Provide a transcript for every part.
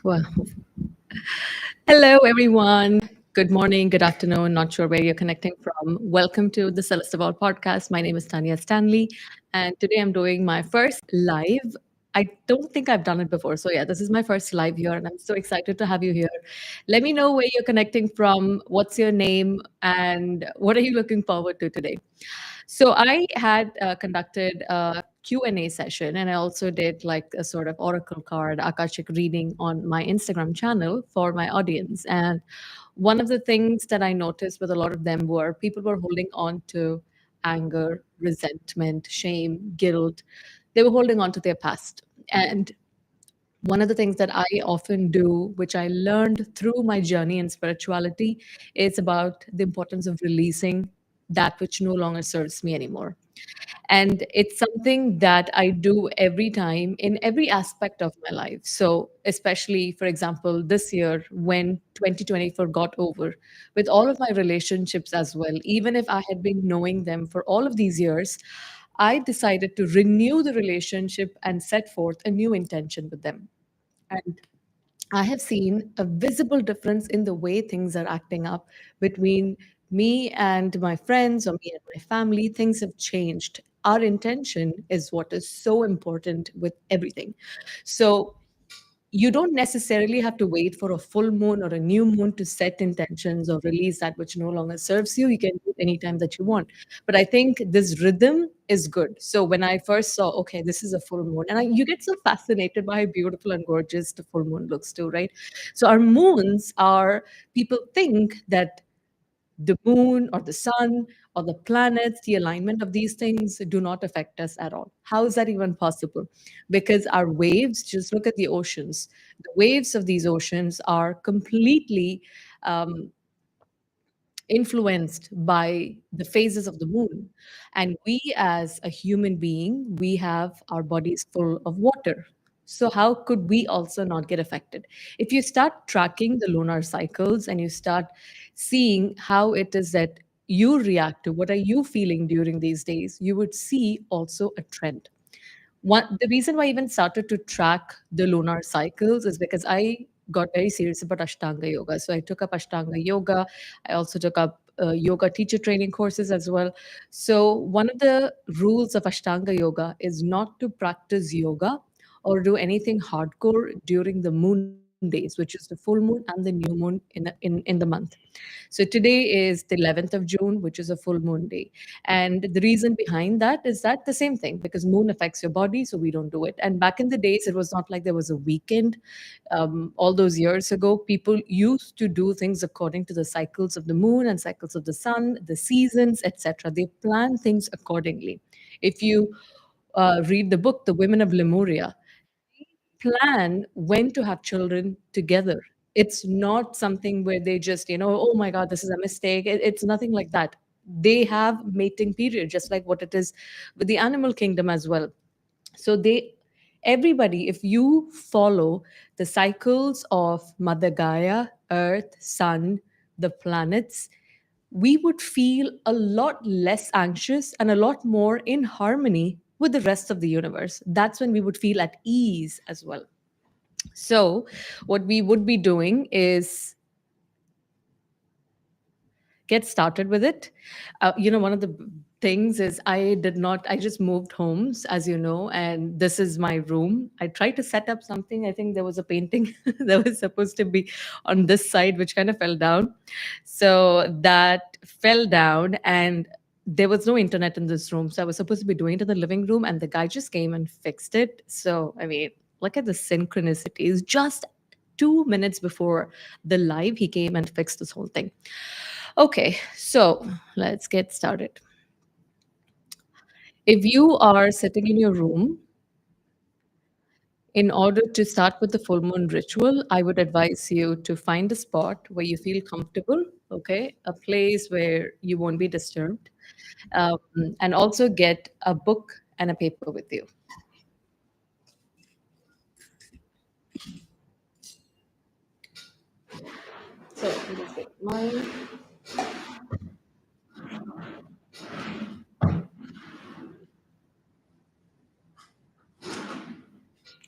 Well, hello, everyone. Good morning, good afternoon. Not sure where you're connecting from. Welcome to the Celestival podcast. My name is Tanya Stanley, and today I'm doing my first live. I don't think I've done it before. So, yeah, this is my first live here, and I'm so excited to have you here. Let me know where you're connecting from, what's your name, and what are you looking forward to today. So I had conducted a Q&A session, and I also did like a sort of oracle card, Akashic reading on my Instagram channel for my audience. And one of the things that I noticed with a lot of them were people were holding on to anger, resentment, shame, guilt. They were holding on to their past. And one of the things that I often do, which I learned through my journey in spirituality, is about the importance of releasing that which no longer serves me anymore. And it's something that I do every time in every aspect of my life. So, especially, for example, this year when 2024 got over, with all of my relationships as well, even if I had been knowing them for all of these years, I decided to renew the relationship and set forth a new intention with them. And I have seen a visible difference in the way things are acting up between me and my friends or me and my family. Things have changed. Our intention is what is so important with everything. So, you don't necessarily have to wait for a full moon or a new moon to set intentions or release that which no longer serves you. You can do it anytime that you want. But I think this rhythm is good. So when I first saw, okay, this is a full moon, and you get so fascinated by how beautiful and gorgeous the full moon looks too, right? So our moons are, people think that the moon or the sun or the planets, the alignment of these things do not affect us at all. How is that even possible? Because our waves, just look at the oceans, the waves of these oceans are completely um, influenced by the phases of the moon. And we, as a human being, we have our bodies full of water. So, how could we also not get affected? If you start tracking the lunar cycles and you start seeing how it is that you react to what are you feeling during these days, you would see also a trend. One, the reason why I even started to track the lunar cycles is because I got very serious about Ashtanga yoga. So I took up Ashtanga yoga. I also took up yoga teacher training courses as well. So one of the rules of Ashtanga yoga is not to practice yoga or do anything hardcore during the moon days, which is the full moon and the new moon in the month. So today is the 11th of June, which is a full moon day. And the reason behind that is that the same thing, because moon affects your body, so we don't do it. And back in the days, it was not like there was a weekend. All those years ago, people used to do things according to the cycles of the moon and cycles of the sun, the seasons, etc. They plan things accordingly. If you read the book, The Women of Lemuria, plan when to have children together. It's not something where they just, oh my God, this is a mistake. It's nothing like that. They have mating period, just like what it is with the animal kingdom as well. So everybody, if you follow the cycles of Mother Gaia, Earth, Sun, the planets, we would feel a lot less anxious and a lot more in harmony with the rest of the universe. That's when we would feel at ease as well. So, what we would be doing is get started with it. One of the things is I just moved homes, as you know, and this is my room. I tried to set up something. I think there was a painting that was supposed to be on this side, which kind of fell down. So that fell down, and there was no internet in this room. So I was supposed to be doing it in the living room, and the guy just came and fixed it. So, I mean, look at the synchronicities. Just 2 minutes before the live, he came and fixed this whole thing. Okay, so let's get started. If you are sitting in your room, in order to start with the full moon ritual, I would advise you to find a spot where you feel comfortable, okay, a place where you won't be disturbed, um, and also get a book and a paper with you. So, let me just get mine.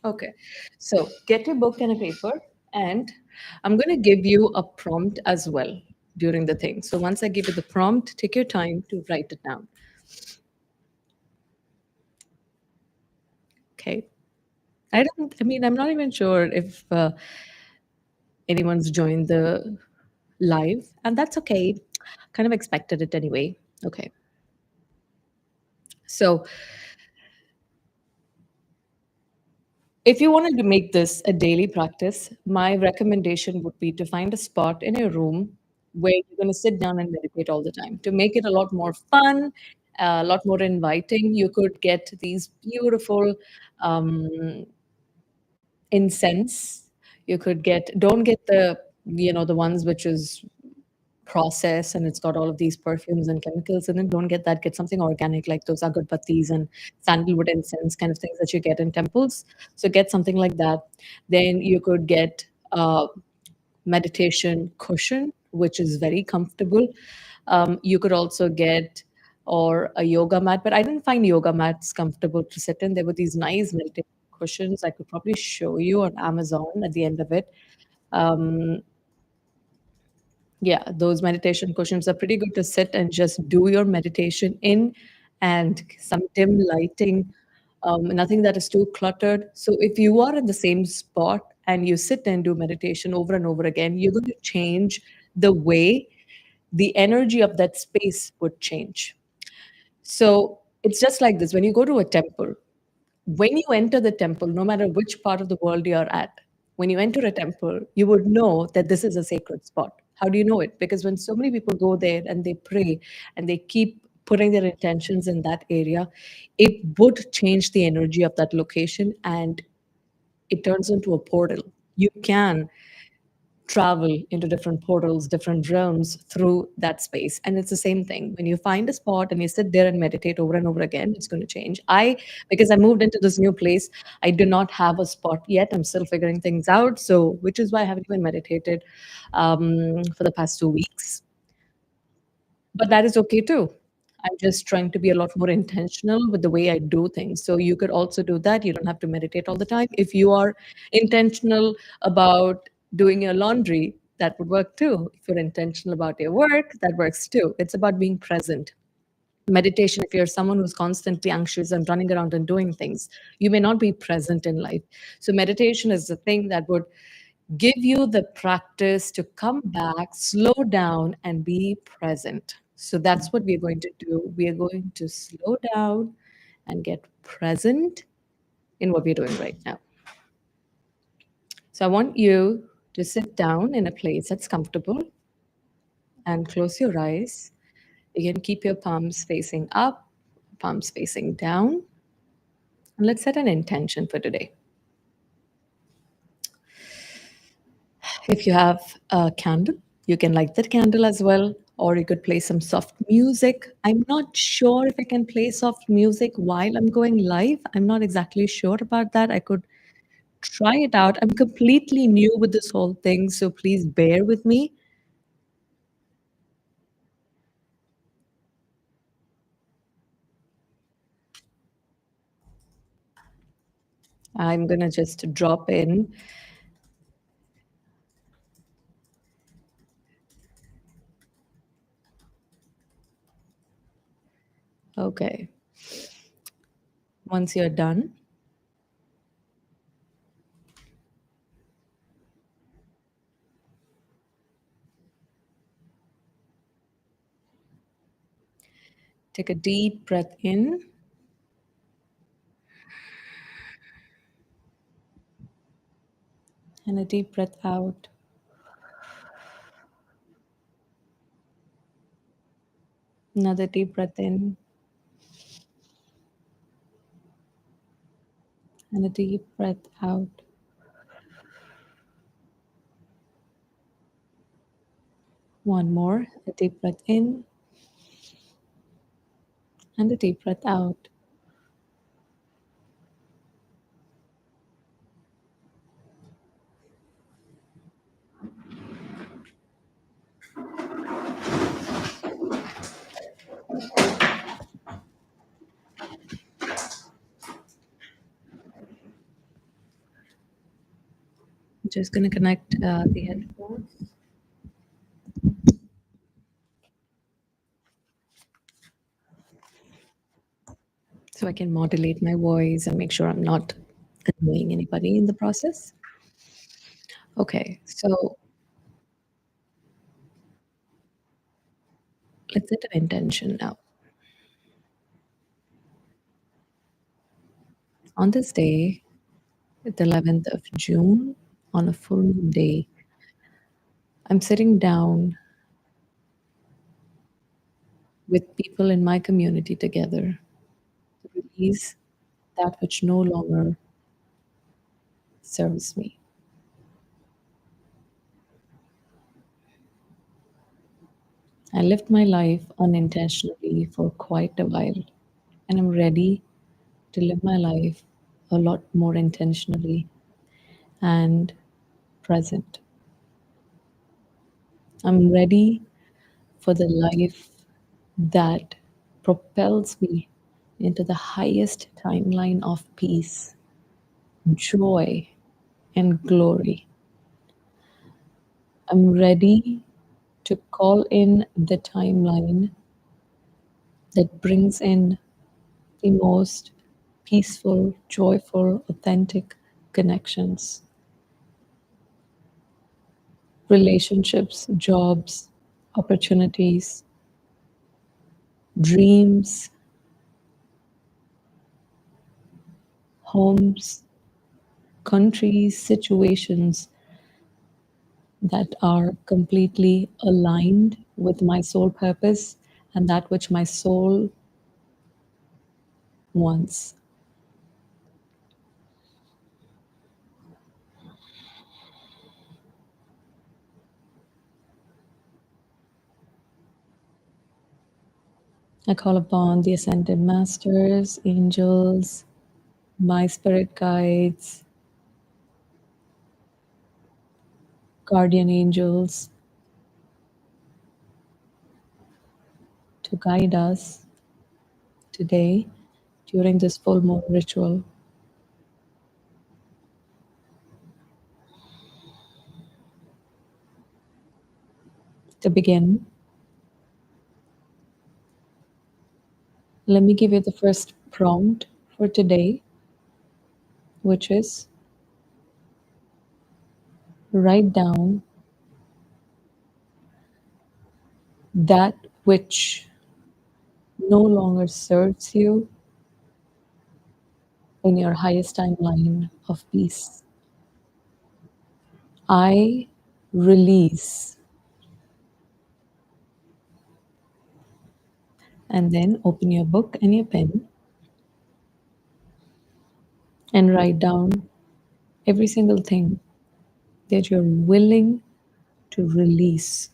Okay, so get your book and a paper, And I'm going to give you a prompt as well during the thing. So once I give you the prompt, take your time to write it down. Okay. I mean, I'm not even sure if anyone's joined the live, and that's okay. Kind of expected it anyway. Okay. So if you wanted to make this a daily practice, my recommendation would be to find a spot in your room where you're going to sit down and meditate all the time. To make it a lot more fun, a lot more inviting, you could get these beautiful um, incense. You could get, don't get the, the ones which is processed and it's got all of these perfumes and chemicals in it. Don't get that. Get something organic like those agarbattis and sandalwood incense kind of things that you get in temples. So get something like that. Then you could get a meditation cushion, which is very comfortable. You could also get or a yoga mat, but I didn't find yoga mats comfortable to sit in. There were these nice meditation cushions I could probably show you on Amazon at the end of it. Um, yeah, those meditation cushions are pretty good to sit and just do your meditation in, and some dim lighting, nothing that is too cluttered. So if you are in the same spot and you sit and do meditation over and over again, you're going to change the way the energy of that space would change. So it's just like this when you go to a temple, when you enter the temple, no matter which part of the world you're at, when you enter a temple, you would know that this is a sacred spot. How do you know it? Because when so many people go there and they pray and they keep putting their intentions in that area, it would change the energy of that location and it turns into a portal. You can travel into different portals, different realms through that space. And it's the same thing. When you find a spot and you sit there and meditate over and over again, it's going to change. Because I moved into this new place, I do not have a spot yet. I'm still figuring things out. So, which is why I haven't even meditated for the past 2 weeks. But that is okay too. I'm just trying to be a lot more intentional with the way I do things. So you could also do that. You don't have to meditate all the time. If you are intentional about doing your laundry, that would work too. If you're intentional about your work, that works too. It's about being present. Meditation, if you're someone who's constantly anxious and running around and doing things, you may not be present in life. So meditation is the thing that would give you the practice to come back, slow down, and be present. So that's what we're going to do. We are going to slow down and get present in what we're doing right now. So I want you to sit down in a place that's comfortable and close your eyes. You can keep your palms facing up, palms facing down. And let's set an intention for today. If you have a candle, you can light that candle as well, or you could play some soft music. I'm not sure if I can play soft music while I'm going live. I'm not exactly sure about that. I could try it out. I'm completely new with this whole thing, so please bear with me. I'm going to just drop in. Okay. Once you're done, take a deep breath in and a deep breath out. Another deep breath in and a deep breath out. One more, a deep breath in and a deep breath out. just going to connect the headphones so I can modulate my voice and make sure I'm not annoying anybody in the process. Okay, so let's set an intention now. On this day, the 11th of June, on a full moon day, I'm sitting down with people in my community together to release that which no longer serves me. I lived my life unintentionally for quite a while, and I'm ready to live my life a lot more intentionally and present. I'm ready for the life that propels me into the highest timeline of peace, joy, and glory. I'm ready to call in the timeline that brings in the most peaceful, joyful, authentic connections, relationships, jobs, opportunities, dreams, homes, countries, situations that are completely aligned with my soul purpose and that which my soul wants. I call upon the ascended masters, angels, my spirit guides, guardian angels to guide us today during this full moon ritual. To begin, let me give you the first prompt for today, which is write down that which no longer serves you in your highest timeline of peace. I release, and then open your book and your pen and write down every single thing that you're willing to release.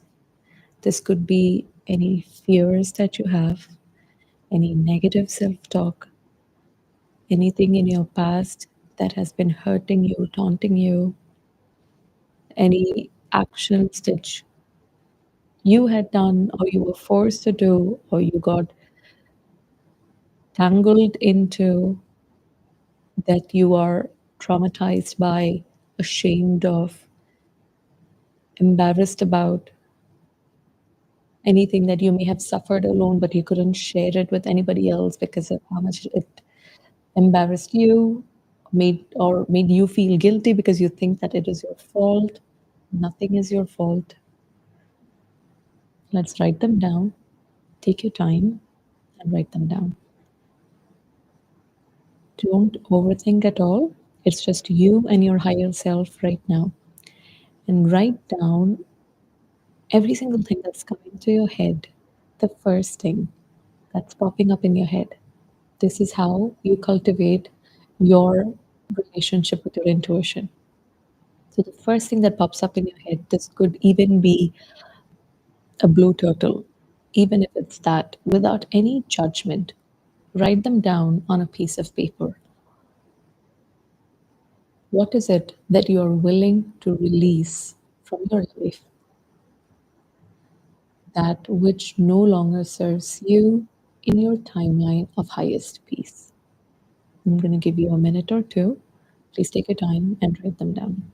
This could be any fears that you have, any negative self talk, anything in your past that has been hurting you, taunting you, any actions that you had done or you were forced to do or you got tangled into that you are traumatized by, ashamed of, embarrassed about, anything that you may have suffered alone but you couldn't share it with anybody else because of how much it embarrassed you, made you feel guilty because you think that it is your fault. Nothing is your fault. Let's write them down. Take your time and write them down. Don't overthink at all. It's just you and your higher self right now. And write down every single thing that's coming to your head, the first thing that's popping up in your head. This is how you cultivate your relationship with your intuition. So, the first thing that pops up in your head, this could even be a blue turtle, even if it's that, without any judgment, write them down on a piece of paper. What is it that you are willing to release from your life, that which no longer serves you in your timeline of highest peace? I'm going to give you a minute or two. Please take your time and write them down.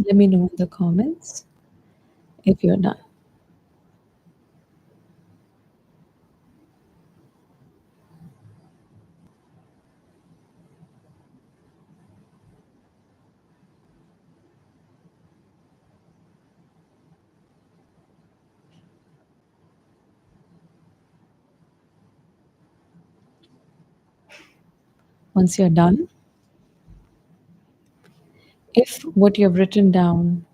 Let me know in the comments if you're done. Once you're done, if what you've written down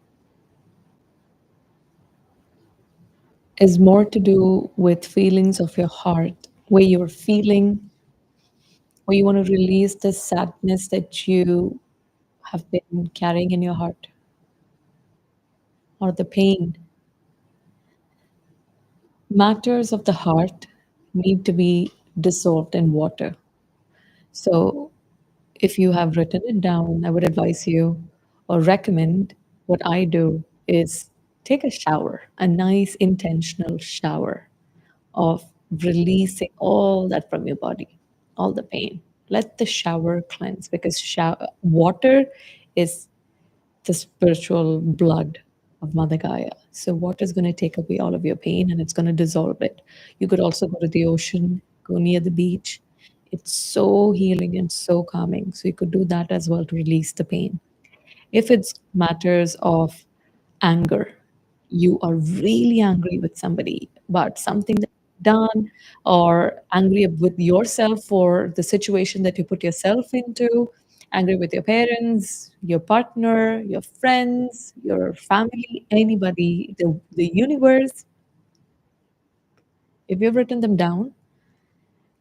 is more to do with feelings of your heart, where you're feeling, or you want to release the sadness that you have been carrying in your heart, or the pain, matters of the heart need to be dissolved in water. So, if you have written it down, I would advise you or recommend what I do is take a shower, a nice intentional shower of releasing all that from your body, all the pain. Let the shower cleanse because water is the spiritual blood of Mother Gaia. So water is going to take away all of your pain and it's going to dissolve it. You could also go to the ocean, go near the beach. It's so healing and so calming. So you could do that as well to release the pain. If it's matters of anger, you are really angry with somebody about something that you've done, or angry with yourself for the situation that you put yourself into, angry with your parents, your partner, your friends, your family, anybody, the universe, if you've written them down,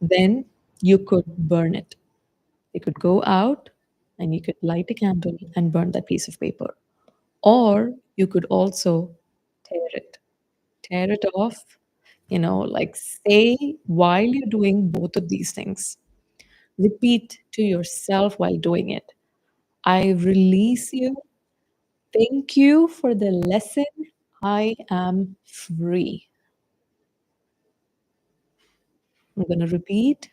then you could burn it. You could go out and you could light a candle and burn that piece of paper. Or you could also tear it, tear it off, like say while you're doing both of these things, repeat to yourself while doing it, I release you. Thank you for the lesson. I am free. I'm going to repeat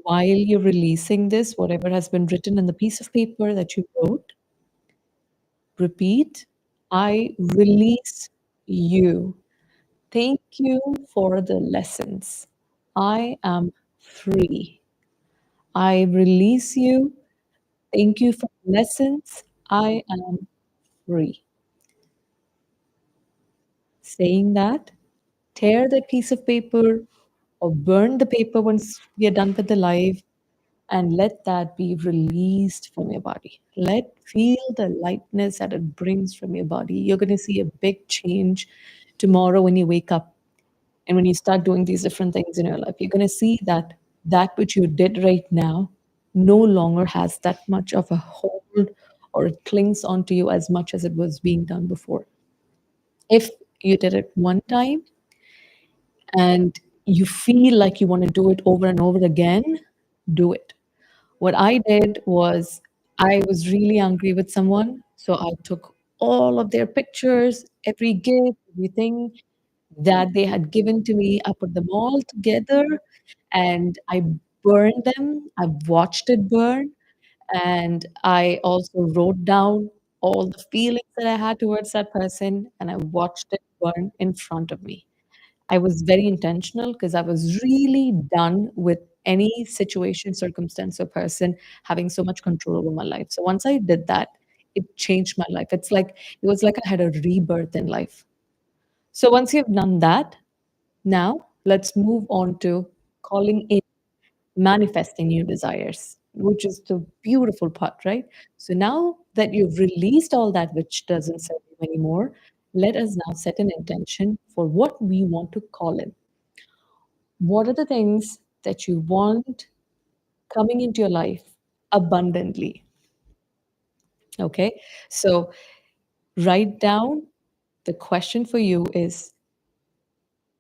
while you're releasing this, whatever has been written on the piece of paper that you wrote. Repeat, I release you. Thank you for the lessons. I am free. I release you. Thank you for the lessons. I am free. Saying that, tear that piece of paper or burn the paper once you're done with the live and let that be released from your body. Feel the lightness that it brings from your body. You're going to see a big change tomorrow when you wake up. And when you start doing these different things in your life, you're going to see that that which you did right now no longer has that much of a hold or it clings onto you as much as it was being done before. If you did it one time and you feel like you want to do it over and over again, do it. What I did was I was really angry with someone. So I took all of their pictures, every gift, everything that they had given to me. I put them all together and I burned them. I watched it burn. And I also wrote down all the feelings that I had towards that person and I watched it burn in front of me. I was very intentional because I was really done with any situation, circumstance, or person having so much control over my life. So once I did that, it changed my life. It was like I had a rebirth in life. So once you've done that, now let's move on to calling in, manifesting new desires, which is the beautiful part, right? So now that you've released all that which doesn't serve you anymore, let us now set an intention for what we want to call in. What are the things that you want coming into your life abundantly? Okay. So write down the question for you is,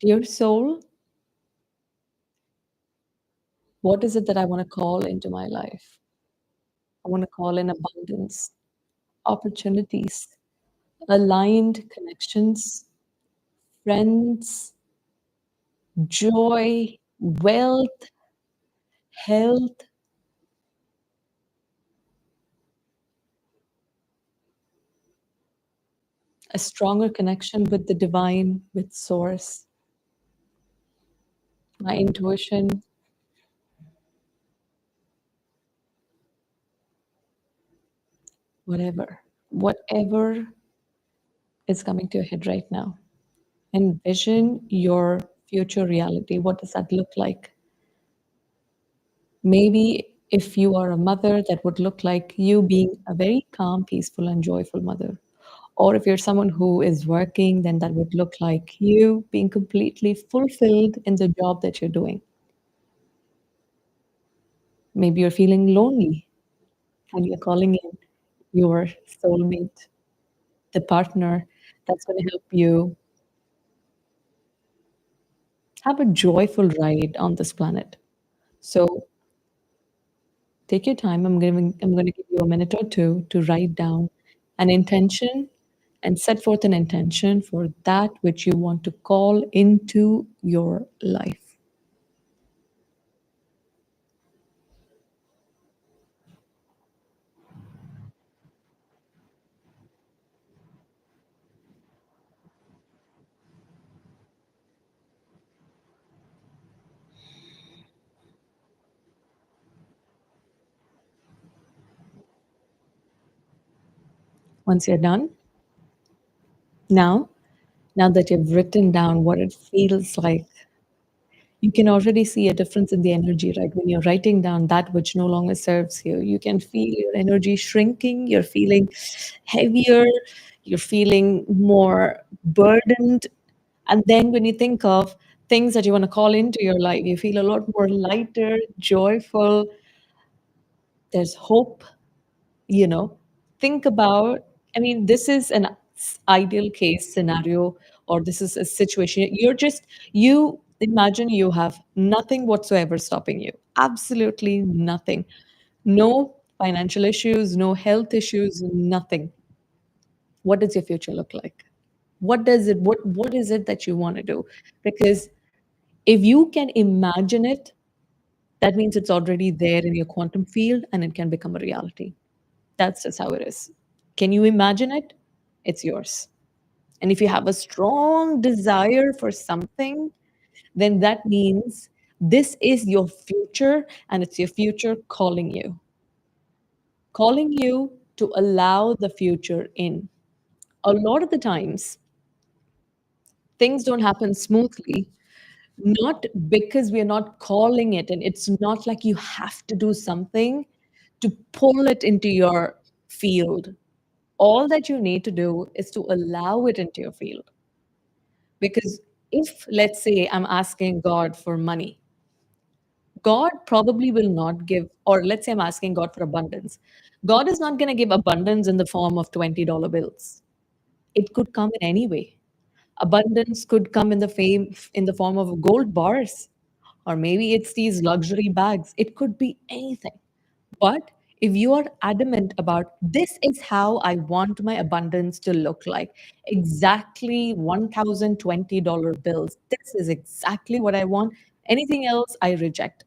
dear soul, what is it that I want to call into my life? I want to call in abundance, opportunities, aligned connections, friends, joy, wealth, health, a stronger connection with the divine, with source, my intuition, whatever is coming to your head right now. Envision your future reality. What does that look like? Maybe if you are a mother, that would look like you being a very calm, peaceful, and joyful mother. Or if you're someone who is working, then that would look like you being completely fulfilled in the job that you're doing. Maybe you're feeling lonely and you're calling in your soulmate, the partner that's going to help you have a joyful ride on this planet. So take your time. I'm going to give you a minute or two to write down an intention and set forth an intention for that which you want to call into your life. Once you're done, now, now that you've written down what it feels like, you can already see a difference in the energy, right? When you're writing down that which no longer serves you, you can feel your energy shrinking, you're feeling heavier, you're feeling more burdened. And then when you think of things that you want to call into your life, you feel a lot more lighter, joyful, there's hope, you know. Think about, I mean, this is an ideal case scenario, or this is a situation. You imagine you have nothing whatsoever stopping you, absolutely nothing. No financial issues, no health issues, nothing. What does your future look like? What is it that you want to do? Because if you can imagine it, that means it's already there in your quantum field and it can become a reality. That's just how it is. Can you imagine it? It's yours. And if you have a strong desire for something, then that means this is your future and it's your future calling you to allow the future in. A lot of the times, things don't happen smoothly, not because we're not calling it, and it's not like you have to do something to pull it into your field. All that you need to do is to allow it into your field. Because if, let's say, I'm asking God for money, God probably will not give, or let's say I'm asking God for abundance. God is not going to give abundance in the form of $20 bills. It could come in any way. Abundance could come in the form of gold bars, or maybe it's these luxury bags. It could be anything. But if you are adamant about this is how I want my abundance to look like, exactly $1,020 bills, this is exactly what I want. Anything else, I reject.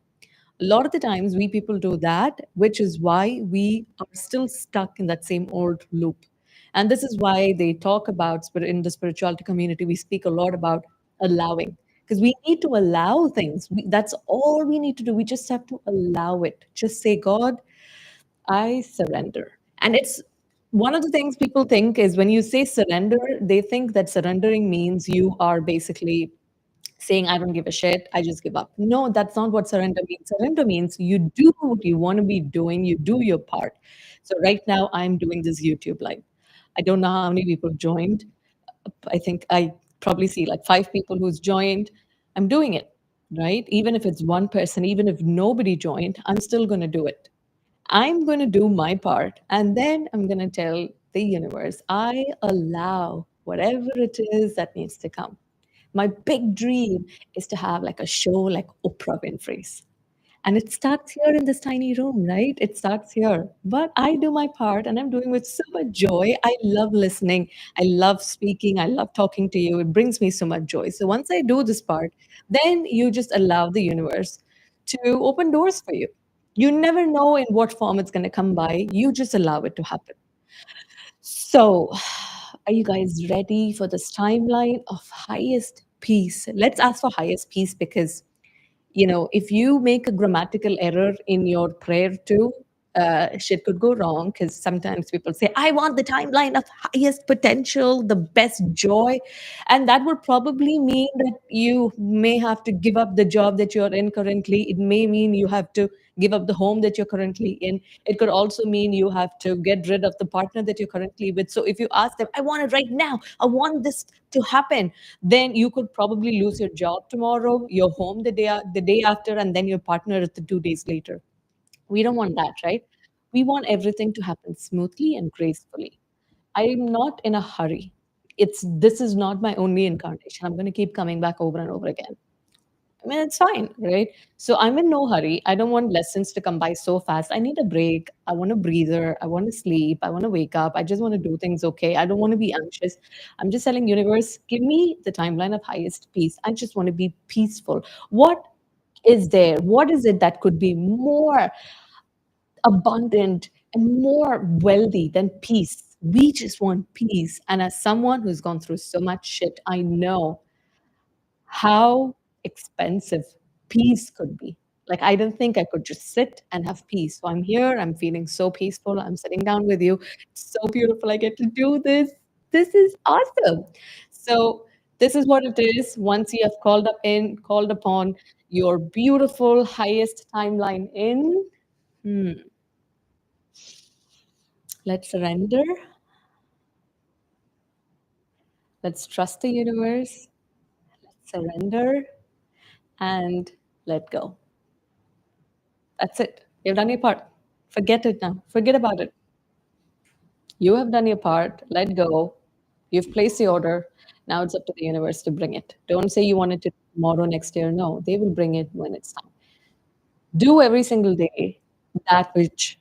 A lot of the times, we people do that, which is why we are still stuck in that same old loop. And this is why they talk about in the spirituality community, we speak a lot about allowing because we need to allow things. That's all we need to do. We just have to allow it. Just say, God, I surrender. And it's one of the things people think is when you say surrender, they think that surrendering means you are basically saying, I don't give a shit, I just give up. No, that's not what surrender means. Surrender means you do what you want to be doing, you do your part. So right now, I'm doing this YouTube live. I don't know how many people joined. I think I probably see like 5 people who's joined. I'm doing it, right? Even if it's one person, even if nobody joined, I'm still going to do it. I'm going to do my part. And then I'm going to tell the universe, I allow whatever it is that needs to come. My big dream is to have like a show like Oprah Winfrey's. And it starts here in this tiny room, right? It starts here. But I do my part and I'm doing with so much joy. I love listening. I love speaking. I love talking to you. It brings me so much joy. So once I do this part, then you just allow the universe to open doors for you. You never know in what form it's going to come by. You just allow it to happen. So Are you guys ready for this timeline of highest peace? Let's ask for highest peace because if you make a grammatical error in your prayer too, shit could go wrong because sometimes people say, I want the timeline of highest potential, the best joy. And that would probably mean that you may have to give up the job that you're in currently. It may mean you have to give up the home that you're currently in. It could also mean you have to get rid of the partner that you're currently with. So if you ask them, I want it right now, I want this to happen, then you could probably lose your job tomorrow, your home the day after, and then your partner the 2 days later. We don't want that, right? We want everything to happen smoothly and gracefully. I am not in a hurry. This is not my only incarnation. I'm going to keep coming back over and over again. I mean, it's fine, right? So I'm in no hurry. I don't want lessons to come by so fast. I need a break. I want a breather. I want to sleep. I want to wake up. I just want to do things okay. I don't want to be anxious. I'm just telling universe, give me the timeline of highest peace. I just want to be peaceful. What is there? What is it that could be more abundant and more wealthy than peace? We just want peace. And as someone who's gone through so much shit, I know how expensive peace could be. Like, I didn't think I could just sit and have peace. So I'm here, I'm feeling so peaceful. I'm sitting down with you. It's so beautiful. I get to do this. This is awesome. So this is what it is. Once you have called upon your beautiful highest timeline in, hmm, let's surrender. Let's trust the universe. Surrender and let go. That's it. You've done your part. Forget it now. Forget about it. You have done your part. Let go. You've placed the order. Now it's up to the universe to bring it. Don't say you want it to tomorrow, next year. No, they will bring it when it's time. Do every single day that which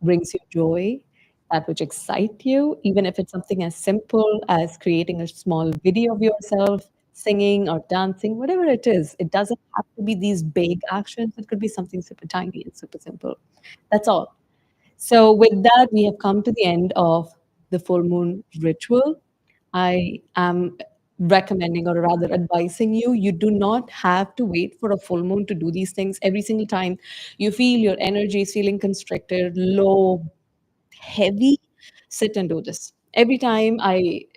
brings you joy, that which excites you, even if it's something as simple as creating a small video of yourself singing or dancing, whatever it is. It doesn't have to be these big actions. It could be something super tiny and super simple. That's all. So, with that, we have come to the end of the full moon ritual. I am recommending, or rather advising you, you do not have to wait for a full moon to do these things every single time you feel your energy is feeling constricted, low, heavy. Sit and do this. Every time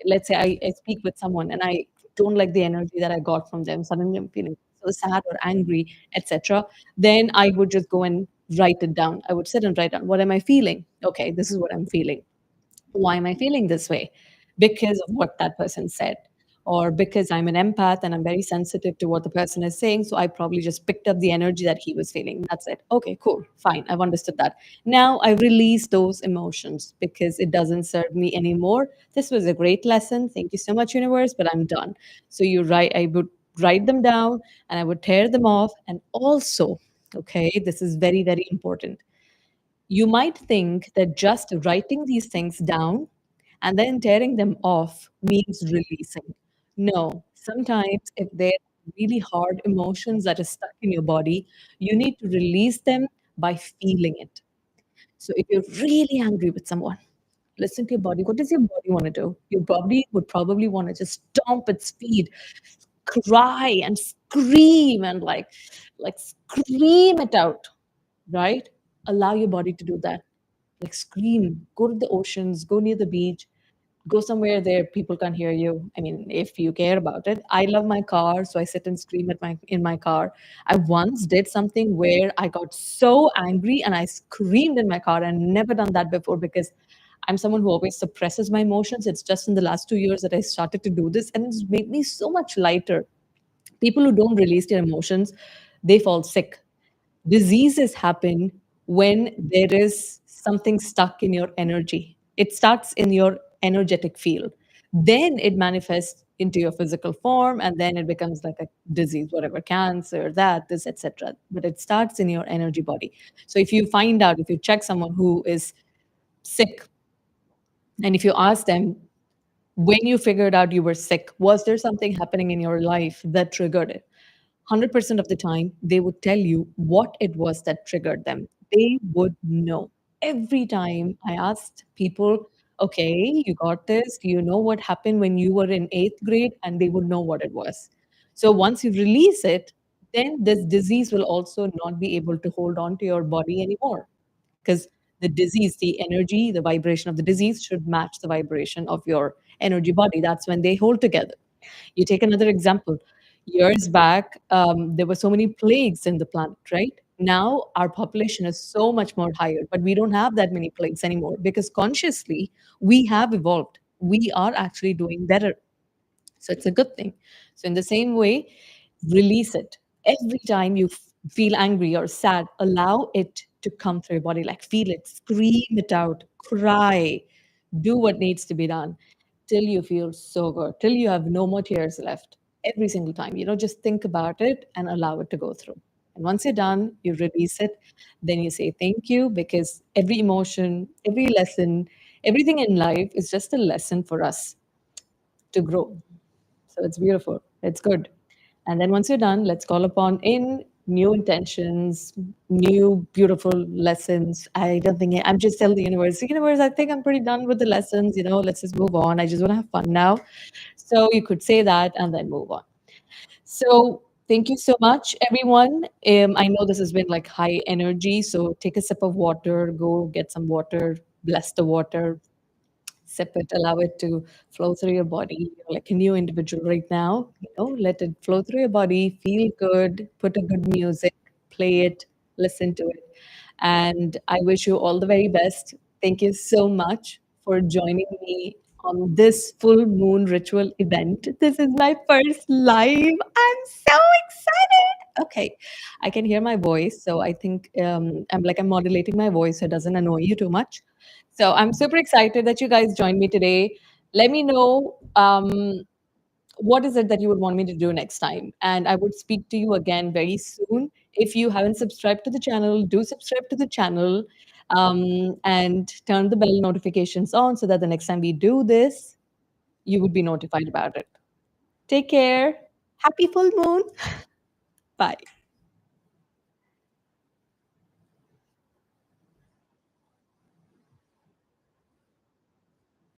let's say I speak with someone and I don't like the energy that I got from them, suddenly I'm feeling so sad or angry, etc., then I would just go and write it down. I would sit and write down, what am I feeling? Okay, this is what I'm feeling. Why am I feeling this way? Because of what that person said, or because I'm an empath and I'm very sensitive to what the person is saying. So I probably just picked up the energy that he was feeling. That's it. Okay, cool, fine. I've understood that. Now I release those emotions because it doesn't serve me anymore. This was a great lesson. Thank you so much, universe, but I'm done. So I would write them down and I would tear them off. And also, okay, this is very, very important. You might think that just writing these things down and then tearing them off means releasing. No, sometimes if they're really hard emotions that are stuck in your body, you need to release them by feeling it. So if you're really angry with someone, listen to your body. What does your body want to do? Your body would probably want to just stomp its feet, cry and scream and like scream it out, right? Allow your body to do that. Like scream, go to the oceans, go near the beach, go somewhere there people can't hear you. I mean, if you care about it. I love my car, so I sit and scream in my car. I once did something where I got so angry and I screamed in my car, and never done that before because I'm someone who always suppresses my emotions. It's just in the last 2 years that I started to do this, and it's made me so much lighter. People who don't release their emotions, they fall sick. Diseases happen when there is something stuck in your energy. It starts in your energetic field. Then it manifests into your physical form, and then it becomes like a disease, whatever, cancer, that, this, etc. But it starts in your energy body. So if you check someone who is sick, and if you ask them, when you figured out you were sick, was there something happening in your life that triggered it? 100% of the time, they would tell you what it was that triggered them. They would know. Every time I asked people, Okay, you got this. Do you know what happened when you were in eighth grade? And they would know what it was. So once you release it, then this disease will also not be able to hold on to your body anymore. Because the disease, the energy, the vibration of the disease should match the vibration of your energy body. That's when they hold together. You take another example. Years back, there were so many plagues in the planet, right? Now our population is so much more higher, but we don't have that many plagues anymore because consciously we have evolved. We are actually doing better. So it's a good thing. So, in the same way, release it. Every time you feel angry or sad, allow it to come through your body. Like, feel it, scream it out, cry, do what needs to be done till you feel so good, till you have no more tears left. Every single time, just think about it and allow it to go through. And once you're done, you release it. Then you say thank you because every emotion, every lesson, everything in life is just a lesson for us to grow. So it's beautiful. It's good. And then once you're done, let's call upon in new intentions, new beautiful lessons. I don't think I'm just telling the universe, I think I'm pretty done with the lessons. Let's just move on. I just want to have fun now. So you could say that and then move on. So thank you so much, everyone. I know this has been like high energy. So take a sip of water, go get some water, bless the water, sip it, allow it to flow through your body. Like a new individual right now, let it flow through your body, feel good, put a good music, play it, listen to it. And I wish you all the very best. Thank you so much for joining me on this full moon ritual event. This is my first live. I'm so excited. Okay, I can hear my voice, so I think I'm modulating my voice so it doesn't annoy you too much. So I'm super excited that you guys joined me today. Let me know what is it that you would want me to do next time, and I would speak to you again very soon. If you haven't subscribed to the channel, do subscribe to the channel and turn the bell notifications on so that the next time we do this, you would be notified about it. Take care. Happy full moon.